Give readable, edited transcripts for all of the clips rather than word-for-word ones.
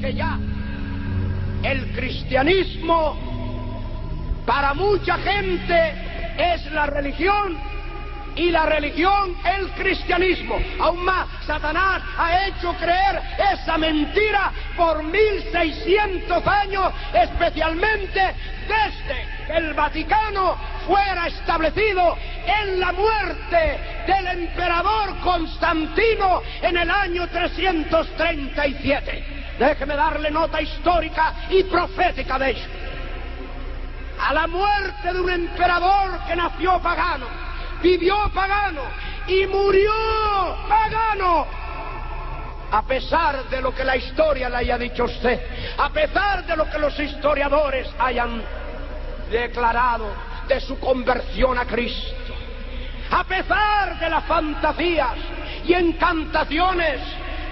que ya el cristianismo para mucha gente es la religión y la religión el cristianismo. Aún más, Satanás ha hecho creer esa mentira por 1600 años, especialmente desde que el Vaticano fuera establecido en la muerte del emperador Constantino en el año 337. Déjeme darle nota histórica y profética de ello. A la muerte de un emperador que nació pagano, vivió pagano y murió pagano, a pesar de lo que la historia le haya dicho a usted, a pesar de lo que los historiadores hayan declarado de su conversión a Cristo, a pesar de las fantasías y encantaciones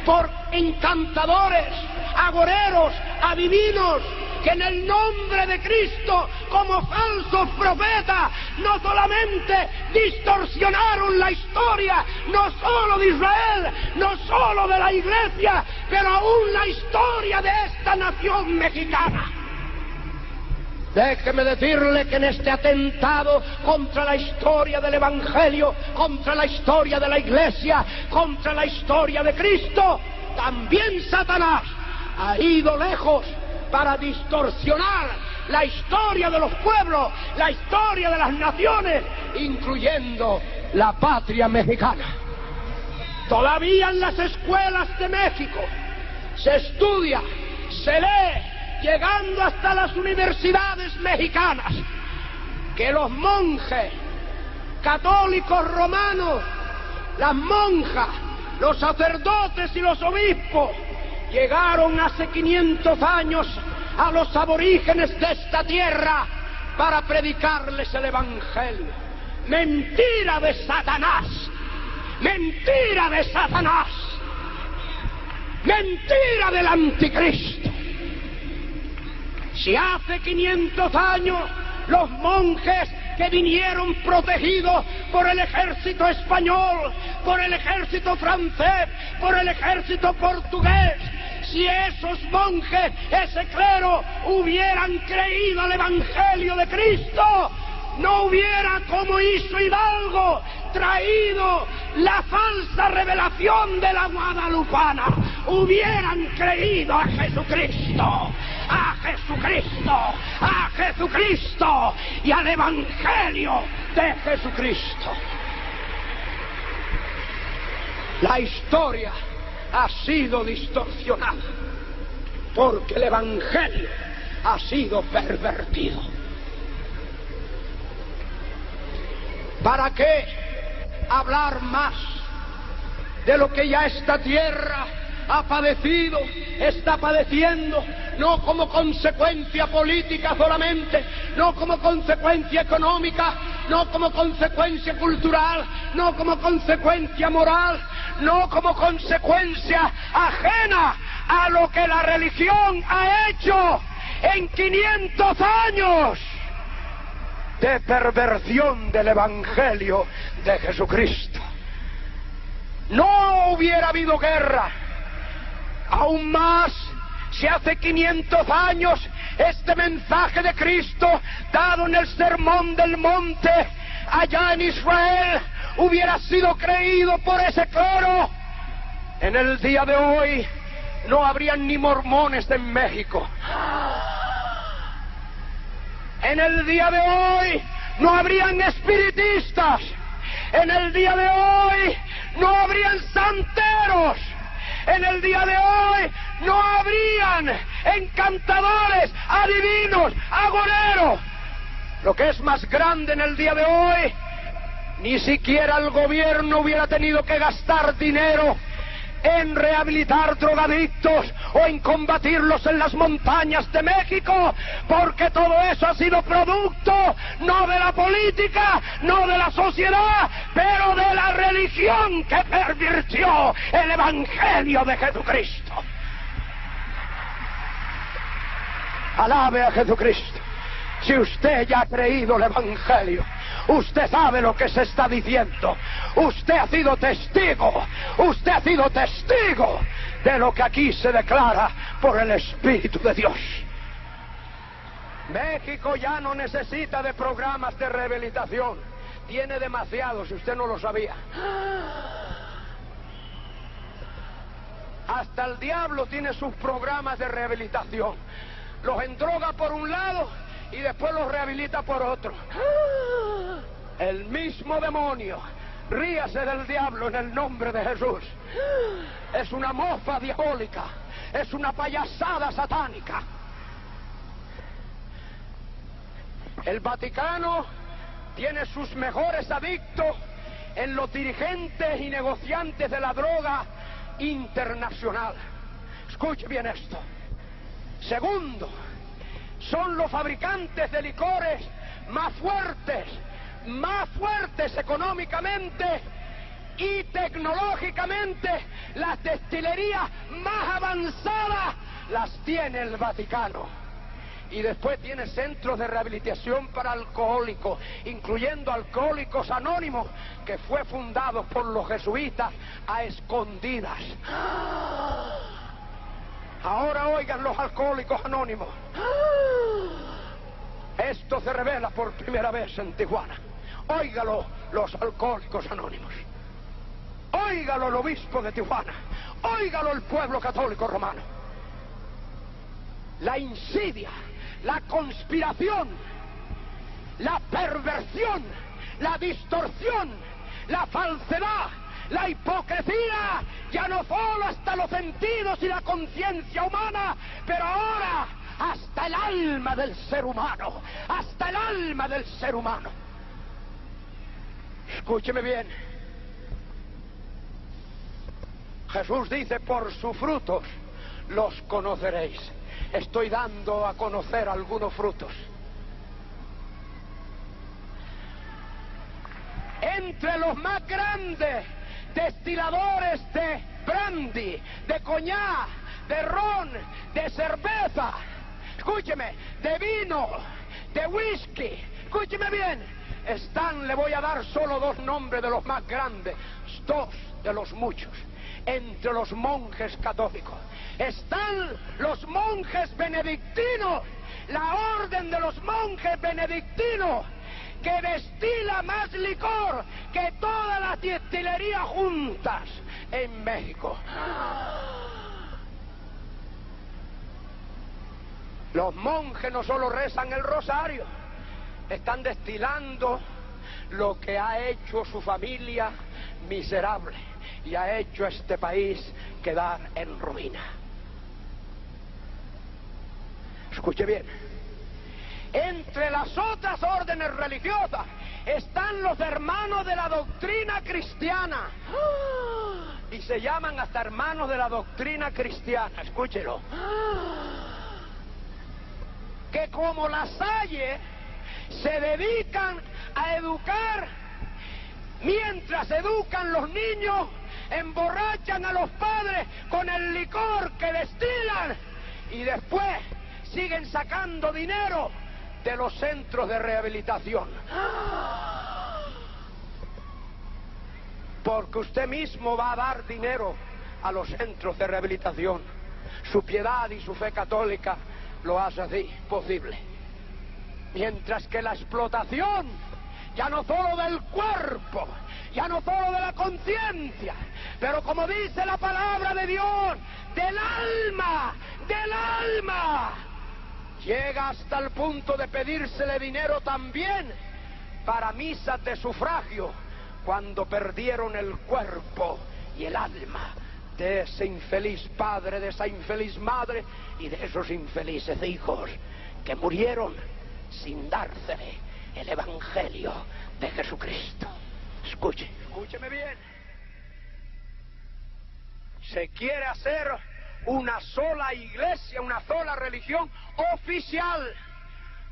por encantadores, agoreros, adivinos, que en el nombre de Cristo, como falsos profetas, no solamente distorsionaron la historia, no solo de Israel, no solo de la Iglesia, pero aún la historia de esta nación mexicana. Déjeme decirle que en este atentado contra la historia del Evangelio, contra la historia de la Iglesia, contra la historia de Cristo, también Satanás ha ido lejos para distorsionar la historia de los pueblos, la historia de las naciones, incluyendo la patria mexicana. Todavía en las escuelas de México se estudia, se lee, llegando hasta las universidades mexicanas, que los monjes católicos romanos, las monjas, los sacerdotes y los obispos llegaron hace 500 años a los aborígenes de esta tierra para predicarles el Evangelio. Mentira de Satanás, mentira de Satanás, mentira del anticristo. Si hace 500 años los monjes que vinieron protegidos por el ejército español, por el ejército francés, por el ejército portugués, si esos monjes, ese clero, hubieran creído al Evangelio de Cristo, no hubiera, como hizo Hidalgo, traído la falsa revelación de la guadalupana. Hubieran creído a Jesucristo, a Jesucristo, a Jesucristo y al Evangelio de Jesucristo. La historia ha sido distorsionada porque el Evangelio ha sido pervertido. ¿Para qué hablar más de lo que ya esta tierra ha padecido, está padeciendo, no como consecuencia política solamente, no como consecuencia económica, no como consecuencia cultural, no como consecuencia moral, no como consecuencia ajena a lo que la religión ha hecho en 500 años de perversión del Evangelio de Jesucristo. No hubiera habido guerra. Aún más, si hace 500 años este mensaje de Cristo, dado en el Sermón del Monte, allá en Israel, hubiera sido creído por ese clero, en el día de hoy no habrían ni mormones en México. En el día de hoy no habrían espiritistas. En el día de hoy no habrían santeros. En el día de hoy no habrían encantadores, adivinos, agoreros. Lo que es más grande en el día de hoy, ni siquiera el gobierno hubiera tenido que gastar dinero en rehabilitar drogadictos o en combatirlos en las montañas de México, porque todo eso ha sido producto no de la política, no de la sociedad, pero de la religión que pervirtió el Evangelio de Jesucristo. Alabe a Jesucristo. Si usted ya ha creído el Evangelio, usted sabe lo que se está diciendo. Usted ha sido testigo. Usted ha sido testigo de lo que aquí se declara por el Espíritu de Dios. México ya no necesita de programas de rehabilitación. Tiene demasiado, si usted no lo sabía. Hasta el diablo tiene sus programas de rehabilitación. Los endroga por un lado y después los rehabilita por otro. El mismo demonio. Ríase del diablo en el nombre de Jesús. Es una mofa diabólica. Es una payasada satánica. El Vaticano tiene sus mejores adictos en los dirigentes y negociantes de la droga internacional. Escuche bien esto. Segundo, son los fabricantes de licores más fuertes económicamente y tecnológicamente. Las destilerías más avanzadas las tiene el Vaticano. Y después tiene centros de rehabilitación para alcohólicos, incluyendo Alcohólicos Anónimos, que fue fundado por los jesuitas a escondidas. Ahora oigan los Alcohólicos Anónimos. Esto se revela por primera vez en Tijuana. Óigalo los Alcohólicos Anónimos. Óigalo el obispo de Tijuana. Óigalo el pueblo católico romano. La insidia, la conspiración, la perversión, la distorsión, la falsedad, la hipocresía, ya no solo hasta los sentidos y la conciencia humana, pero ahora hasta el alma del ser humano, hasta el alma del ser humano. Escúcheme bien. Jesús dice, por sus frutos los conoceréis. Estoy dando a conocer algunos frutos. Entre los más grandes destiladores de brandy, de coñac, de ron, de cerveza, escúcheme, de vino, de whisky, escúcheme bien, están, le voy a dar solo dos nombres de los más grandes, dos de los muchos. Entre los monjes católicos están los monjes benedictinos, la orden de los monjes benedictinos, que destila más licor que todas las destilerías juntas en México. Los monjes no solo rezan el rosario, están destilando lo que ha hecho su familia miserable y ha hecho este país quedar en ruina. Escuche bien. Entre las otras órdenes religiosas están los hermanos de la doctrina cristiana. Y se llaman hasta hermanos de la doctrina cristiana, escúchelo. Que como la Salle se dedican a educar, mientras educan los niños, emborrachan a los padres con el licor que destilan y después siguen sacando dinero de los centros de rehabilitación. Porque usted mismo va a dar dinero a los centros de rehabilitación. Su piedad y su fe católica lo hace así posible. Mientras que la explotación, ya no solo del cuerpo, ya no solo de la conciencia, pero como dice la palabra de Dios, del alma, llega hasta el punto de pedírsele dinero también para misas de sufragio, cuando perdieron el cuerpo y el alma de ese infeliz padre, de esa infeliz madre y de esos infelices hijos que murieron sin dársele el evangelio de Jesucristo. Escúcheme bien. Se quiere hacer una sola iglesia, una sola religión oficial,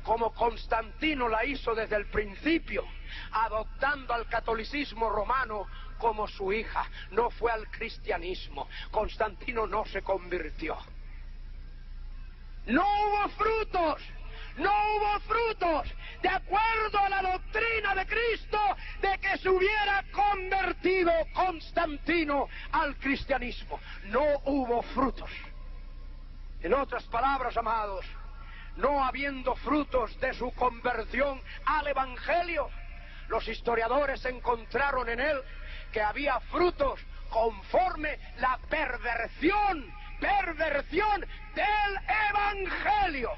como Constantino la hizo desde el principio, adoptando al catolicismo romano como su hija. No fue al cristianismo. Constantino no se convirtió. No hubo frutos. No hubo frutos de acuerdo a la doctrina de Cristo de que se hubiera convertido Constantino al cristianismo. No hubo frutos. En otras palabras, amados, no habiendo frutos de su conversión al Evangelio, los historiadores encontraron en él que había frutos conforme la perversión del Evangelio.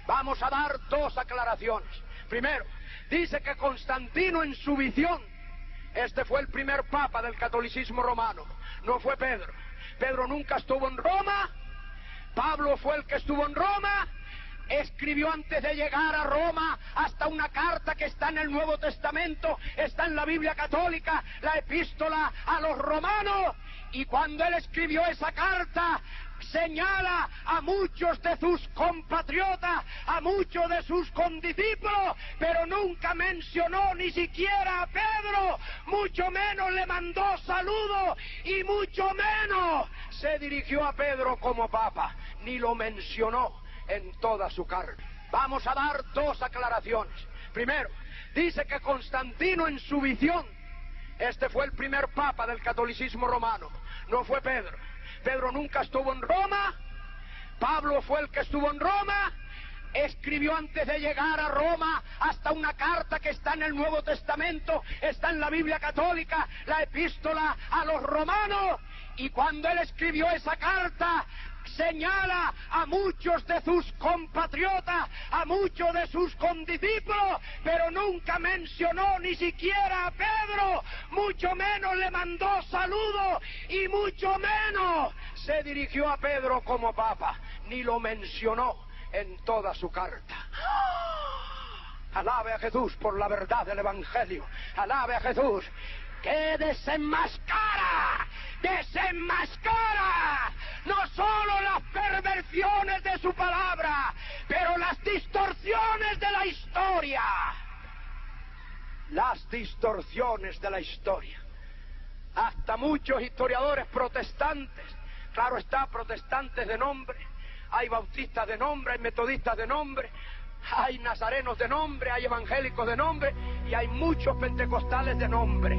Vamos a dar dos aclaraciones. Primero, dice que Constantino en su visión, este fue el primer papa del catolicismo romano, no fue Pedro. Pedro nunca estuvo en Roma, Pablo fue el que estuvo en Roma, escribió antes de llegar a Roma hasta una carta que está en el Nuevo Testamento, está en la Biblia católica, la epístola a los romanos, y cuando él escribió esa carta, señala a muchos de sus compatriotas, a muchos de sus condiscípulos, pero nunca mencionó ni siquiera a Pedro, mucho menos le mandó saludos y mucho menos se dirigió a Pedro como papa, ni lo mencionó en toda su carta. Vamos a dar dos aclaraciones. Primero, dice que Constantino en su visión, este fue el primer papa del catolicismo romano, no fue Pedro. Pedro nunca estuvo en Roma, Pablo fue el que estuvo en Roma, escribió antes de llegar a Roma hasta una carta que está en el Nuevo Testamento, está en la Biblia católica, la epístola a los romanos, y cuando él escribió esa carta, señala a muchos de sus compatriotas, a muchos de sus condiscípulos, pero nunca mencionó ni siquiera a Pedro, mucho menos le mandó saludos y mucho menos se dirigió a Pedro como papa, ni lo mencionó en toda su carta. Alabe a Jesús por la verdad del Evangelio, alabe a Jesús que desenmascara no solo las perversiones de su palabra, pero las distorsiones de la historia. Las distorsiones de la historia. Hasta muchos historiadores protestantes, claro está, protestantes de nombre, hay bautistas de nombre, hay metodistas de nombre, hay nazarenos de nombre, hay evangélicos de nombre y hay muchos pentecostales de nombre.